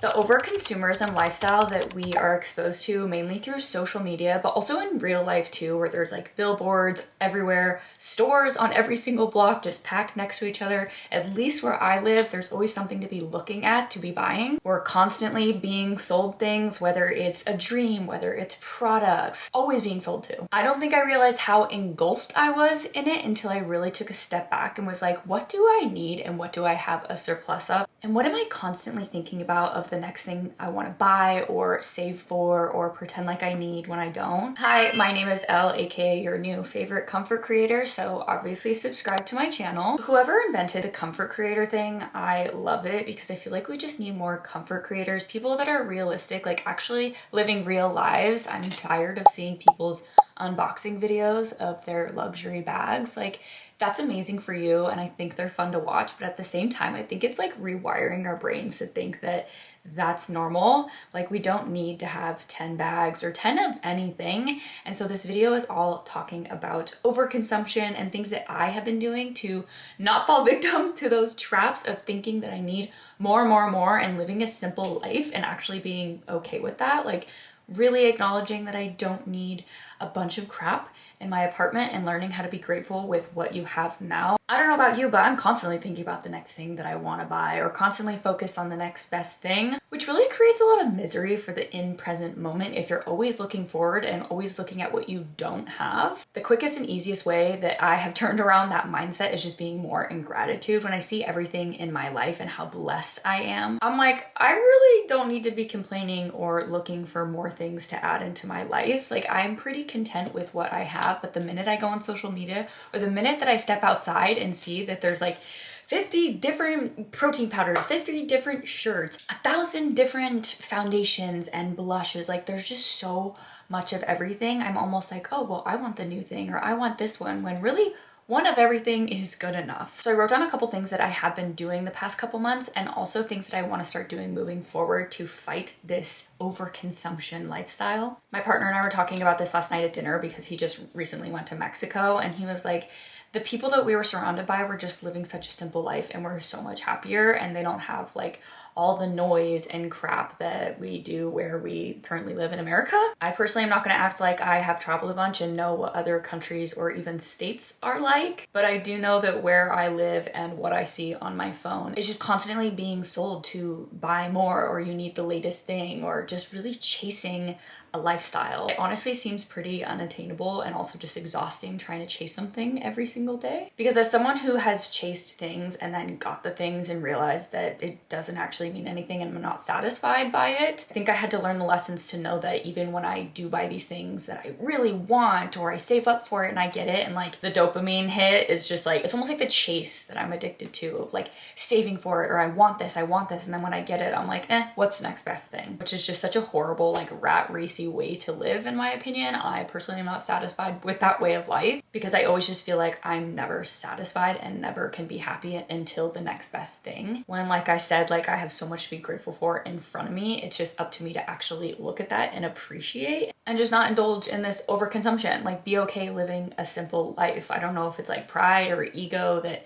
The overconsumerism lifestyle that we are exposed to mainly through social media, but also in real life too, where there's like billboards everywhere, stores on every single block just packed next to each other. At least where I live, there's always something to be looking at, to be buying. We're constantly being sold things, whether it's a dream, whether it's products, always being sold to. I don't think I realized how engulfed I was in it until I really took a step back and was like, what do I need and what do I have a surplus of? And what am I constantly thinking about of the next thing I want to buy or save for or pretend like I need when I don't? Hi, my name is Elle, aka your new favorite comfort creator, so obviously subscribe to my channel. Whoever invented the comfort creator thing, I love it because I feel like we just need more comfort creators, people that are realistic, like actually living real lives. I'm tired of seeing people's unboxing videos of their luxury bags. Like, that's amazing for you and I think they're fun to watch, but at the same time I think it's like rewiring our brains to think that that's normal. Like, we don't need to have 10 bags or 10 of anything. And so this video is all talking about overconsumption and things that I have been doing to not fall victim to those traps of thinking that I need more and more and more, and living a simple life and actually being okay with that. Like, really acknowledging that I don't need a bunch of crap in my apartment and learning how to be grateful with what you have now. I don't know about you, but I'm constantly thinking about the next thing that I want to buy or constantly focused on the next best thing, which really creates a lot of misery for the in-present moment if you're always looking forward and always looking at what you don't have. The quickest and easiest way that I have turned around that mindset is just being more in gratitude. When I see everything in my life and how blessed I am, I'm like, I really don't need to be complaining or looking for more things to add into my life. Like, I'm pretty content with what I have, but the minute I go on social media or the minute that I step outside and see that there's like 50 different protein powders, 50 different shirts, 1,000 different foundations and blushes, like there's just so much of everything, I'm almost like, oh, well, I want the new thing or I want this one, when really one of everything is good enough. So I wrote down a couple things that I have been doing the past couple months and also things that I want to start doing moving forward to fight this overconsumption lifestyle. My partner and I were talking about this last night at dinner because he just recently went to Mexico, and he was like, the people that we were surrounded by were just living such a simple life and we're so much happier, and they don't have like all the noise and crap that we do where we currently live in America. I personally am not going to act like I have traveled a bunch and know what other countries or even states are like, but I do know that where I live and what I see on my phone is just constantly being sold to buy more, or you need the latest thing, or just really chasing a lifestyle. It honestly seems pretty unattainable and also just exhausting trying to chase something every single day. Because as someone who has chased things and then got the things and realized that it doesn't actually mean anything and I'm not satisfied by it, I think I had to learn the lessons to know that even when I do buy these things that I really want, or I save up for it and I get it, and like the dopamine hit is just like, it's almost like the chase that I'm addicted to, of like saving for it, or I want this, and then when I get it, I'm like, what's the next best thing? Which is just such a horrible, like rat racy way to live, in my opinion. I personally am not satisfied with that way of life because I always just feel like I'm never satisfied and never can be happy until the next best thing. When, like I said, like I have so much to be grateful for in front of me, it's just up to me to actually look at that and appreciate and just not indulge in this overconsumption. Like, be okay living a simple life. I don't know if it's like pride or ego that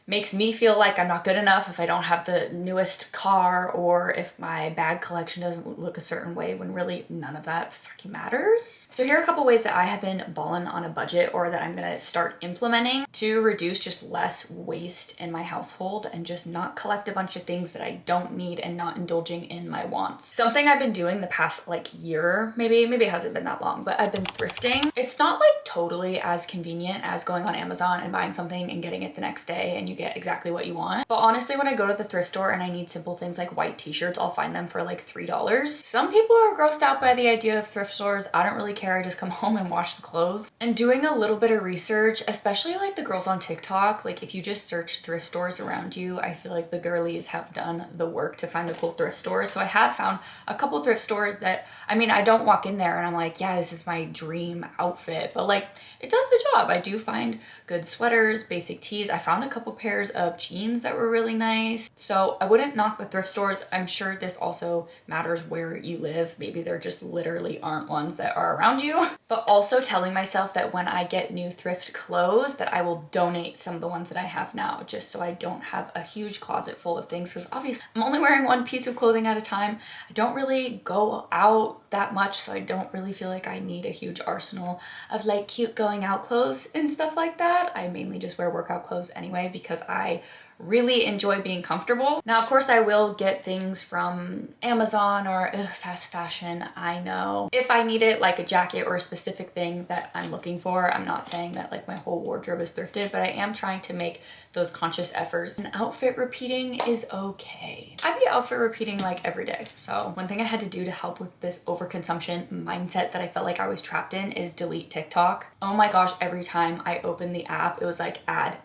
makes me feel like I'm not good enough if I don't have the newest car, or if my bag collection doesn't look a certain way, when really none of that freaking matters. So here are a couple ways that I have been balling on a budget, or that I'm gonna start implementing to reduce just less waste in my household and just not collect a bunch of things that I don't need and not indulging in my wants. Something I've been doing the past like year, maybe it hasn't been that long, but I've been thrifting. It's not like totally as convenient as going on Amazon and buying something and getting it the next day and you get exactly what you want. But honestly, when I go to the thrift store and I need simple things like white t-shirts, I'll find them for like $3. Some people are grossed out by the idea of thrift stores. I don't really care. I just come home and wash the clothes. And doing a little bit of research, especially like the girls on TikTok, like if you just search thrift stores around you, I feel like the girlies have done the work to find the cool thrift stores. So I have found a couple thrift stores that, I mean, I don't walk in there and I'm like, yeah, this is my dream outfit, but like it does the job. I do find good sweaters, basic tees. I found a couple pairs pairs of jeans that were really nice. So I wouldn't knock the thrift stores. I'm sure this also matters where you live. Maybe there just literally aren't ones that are around you. But also telling myself that when I get new thrift clothes that I will donate some of the ones that I have now, just so I don't have a huge closet full of things, because obviously I'm only wearing one piece of clothing at a time. I don't really go out that much, so I don't really feel like I need a huge arsenal of like cute going out clothes and stuff like that. I mainly just wear workout clothes anyway because I really enjoy being comfortable. Now, of course, I will get things from Amazon or fast fashion, I know. If I need it, like a jacket or a specific thing that I'm looking for, I'm not saying that like my whole wardrobe is thrifted, but I am trying to make those conscious efforts. And outfit repeating is okay. I'd be outfit repeating like every day. So one thing I had to do to help with this overconsumption mindset that I felt like I was trapped in is delete TikTok. Oh my gosh, every time I opened the app, it was like ad,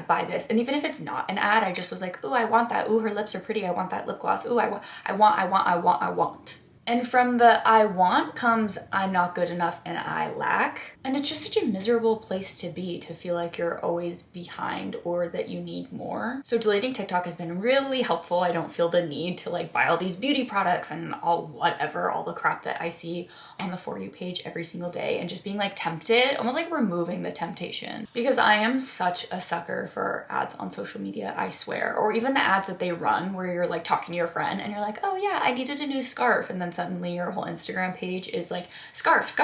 buy this. And even if it's not an ad, I just was like, ooh, I want that. Ooh, her lips are pretty. I want that lip gloss. Ooh, I want. And from the I want comes I'm not good enough and I lack. And it's just such a miserable place to be, to feel like you're always behind or that you need more. So deleting TikTok has been really helpful. I don't feel the need to like buy all these beauty products and all the crap that I see on the For You page every single day, and just being like tempted, almost like removing the temptation. Because I am such a sucker for ads on social media, I swear. Or even the ads that they run where you're like talking to your friend and you're like, oh yeah, I needed a new scarf. And then suddenly your whole Instagram page is like scarf.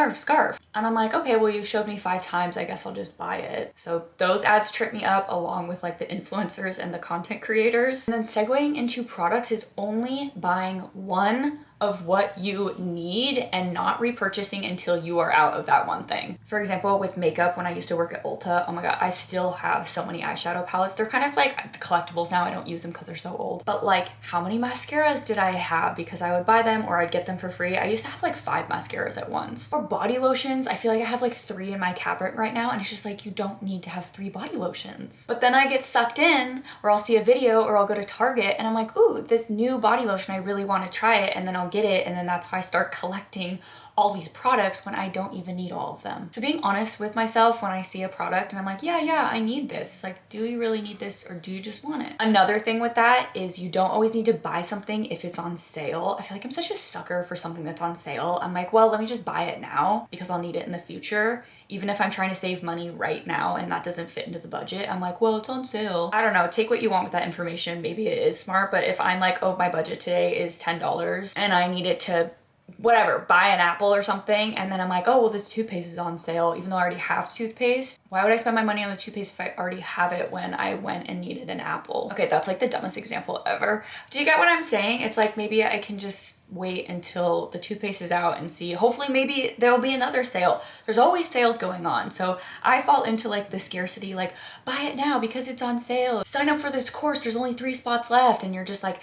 And I'm like, okay, well, you showed me 5 times. I guess I'll just buy it. So those ads trip me up, along with like the influencers and the content creators. And then segueing into products is only buying one of what you need and not repurchasing until you are out of that one thing. For example, with makeup, when I used to work at Ulta, oh my god, I still have so many eyeshadow palettes. They're kind of like collectibles now. I don't use them because they're so old. But like, how many mascaras did I have? Because I would buy them or I'd get them for free. I used to have like 5 mascaras at once. Or body lotions. I feel like I have like 3 in my cabinet right now, and it's just like, you don't need to have 3 body lotions. But then I get sucked in, or I'll see a video, or I'll go to Target and I'm like, ooh, this new body lotion, I really want to try it, and then I'll get it, and then that's how I start collecting all these products when I don't even need all of them. So being honest with myself when I see a product and I'm like, yeah, I need this. It's like, do you really need this, or do you just want it? Another thing with that is you don't always need to buy something if it's on sale. I feel like I'm such a sucker for something that's on sale. I'm like, well, let me just buy it now because I'll need it in the future. Even if I'm trying to save money right now and that doesn't fit into the budget, I'm like, well, it's on sale. I don't know, take what you want with that information. Maybe it is smart, but if I'm like, oh, my budget today is $10 and I need it to whatever, buy an apple or something, and then I'm like, oh, well, this toothpaste is on sale, even though I already have toothpaste. Why would I spend my money on the toothpaste if I already have it when I went and needed an apple? Okay, that's like the dumbest example ever. Do you get what I'm saying? It's like, maybe I can just wait until the toothpaste is out and see. Hopefully maybe there'll be another sale. There's always sales going on. So I fall into like the scarcity, like buy it now because it's on sale. Sign up for this course, there's only 3 spots left, and you're just like,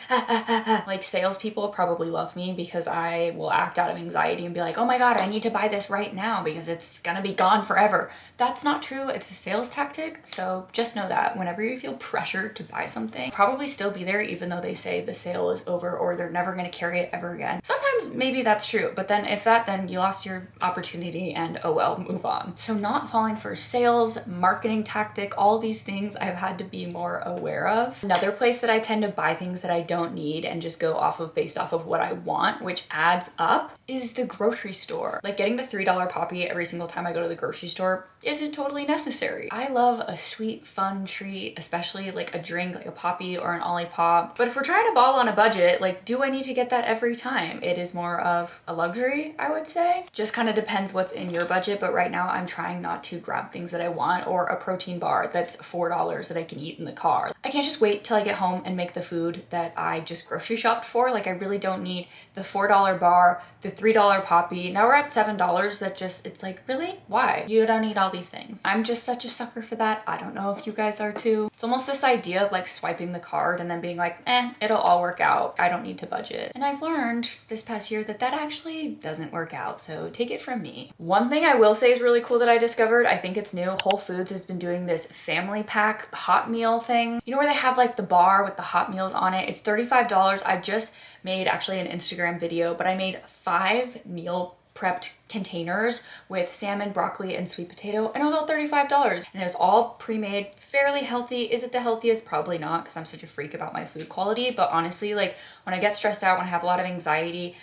Like salespeople probably love me because I will act out of anxiety and be like, oh my god, I need to buy this right now because it's gonna be gone forever. That's not true. It's a sales tactic. So just know that whenever you feel pressured to buy something, probably still be there even though they say the sale is over or they're never going to carry it ever again. Sometimes maybe that's true, but then if that, then you lost your opportunity and oh well, move on. So not falling for sales, marketing tactic, all these things I've had to be more aware of. Another place that I tend to buy things that I don't need and just go off of based off of what I want, which adds up, is the grocery store. Like getting the $3 Poppy every single time I go to the grocery store isn't totally necessary. I love a sweet, fun treat, especially like a drink, like a Poppy or an Olipop. But if we're trying to ball on a budget, like, do I need to get that every time? It is more of a luxury, I would say. Just kind of depends what's in your budget, but right now I'm trying not to grab things that I want, or a protein bar that's $4 that I can eat in the car. I can't just wait till I get home and make the food that I just grocery shopped for. Like, I really don't need the $4 bar, the $3 Poppy. Now we're at $7. That just, it's like, really? Why? You don't need all these things. I'm just such a sucker for that. I don't know if you guys are too. It's almost this idea of like swiping the card and then being like, it'll all work out. I don't need to budget. And I've learned this past year that that actually doesn't work out. So take it from me. One thing I will say is really cool that I discovered, I think it's new. Whole Foods has been doing this family pack hot meal thing. You know where they have like the bar with the hot meals on it? It's $35. I just made actually an Instagram video, but I made 5 meal prepped containers with salmon, broccoli, and sweet potato, and it was all $35. And it was all pre-made, fairly healthy. Is it the healthiest? Probably not, because I'm such a freak about my food quality. But honestly, like when I get stressed out, when I have a lot of anxiety,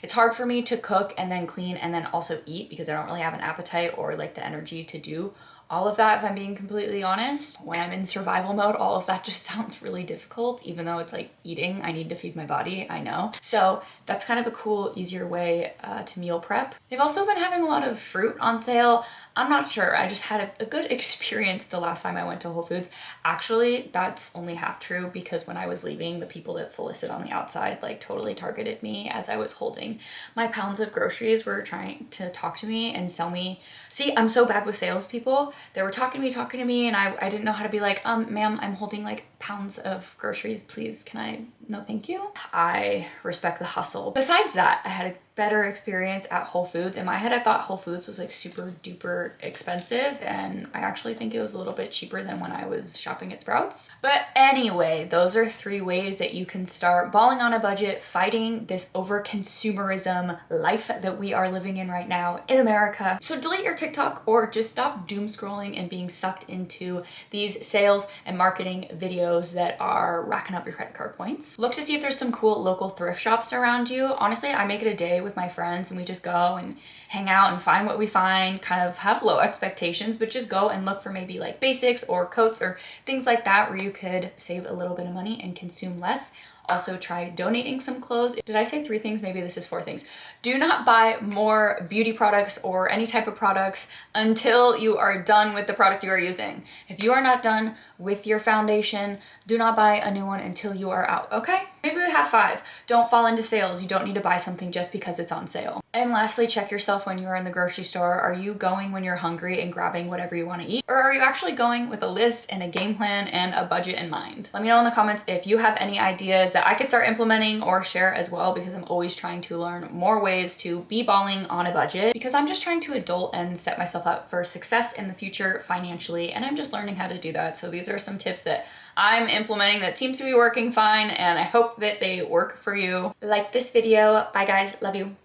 it's hard for me to cook and then clean and then also eat, because I don't really have an appetite or like the energy to do all of that, if I'm being completely honest. When I'm in survival mode, all of that just sounds really difficult, even though it's like eating. I need to feed my body, I know. So that's kind of a cool, easier way to meal prep. They've also been having a lot of fruit on sale. I'm not sure, I just had a good experience the last time I went to Whole Foods. Actually, that's only half true, because when I was leaving, the people that solicit on the outside like totally targeted me as I was holding my pounds of groceries, were trying to talk to me and sell me. See, I'm so bad with salespeople. They were talking to me, and I didn't know how to be like, ma'am, I'm holding like pounds of groceries, please, can I? No, thank you. I respect the hustle. Besides that, I had a better experience at Whole Foods. In my head, I thought Whole Foods was like super duper expensive, and I actually think it was a little bit cheaper than when I was shopping at Sprouts. But anyway, those are 3 ways that you can start balling on a budget, fighting this over consumerism life that we are living in right now in America. So delete your TikTok, or just stop doom scrolling and being sucked into these sales and marketing videos that are racking up your credit card points. Look to see if there's some cool local thrift shops around you. Honestly, I make it a day with my friends, and we just go and hang out and find what we find, kind of have low expectations, but just go and look for maybe like basics or coats or things like that, where you could save a little bit of money and consume less. Also try donating some clothes. Did I say 3 things? Maybe this is 4 things. Do not buy more beauty products or any type of products until you are done with the product you are using. If you are not done with your foundation, do not buy a new one until you are out, okay? Maybe we have 5. Don't fall into sales. You don't need to buy something just because it's on sale. And lastly, check yourself when you're in the grocery store. Are you going when you're hungry and grabbing whatever you want to eat? Or are you actually going with a list and a game plan and a budget in mind? Let me know in the comments if you have any ideas that I could start implementing or share as well, because I'm always trying to learn more ways to be balling on a budget, because I'm just trying to adult and set myself up for success in the future financially, and I'm just learning how to do that. So these are some tips that I'm implementing that seems to be working fine, and I hope that they work for you. Like this video. Bye guys, love you.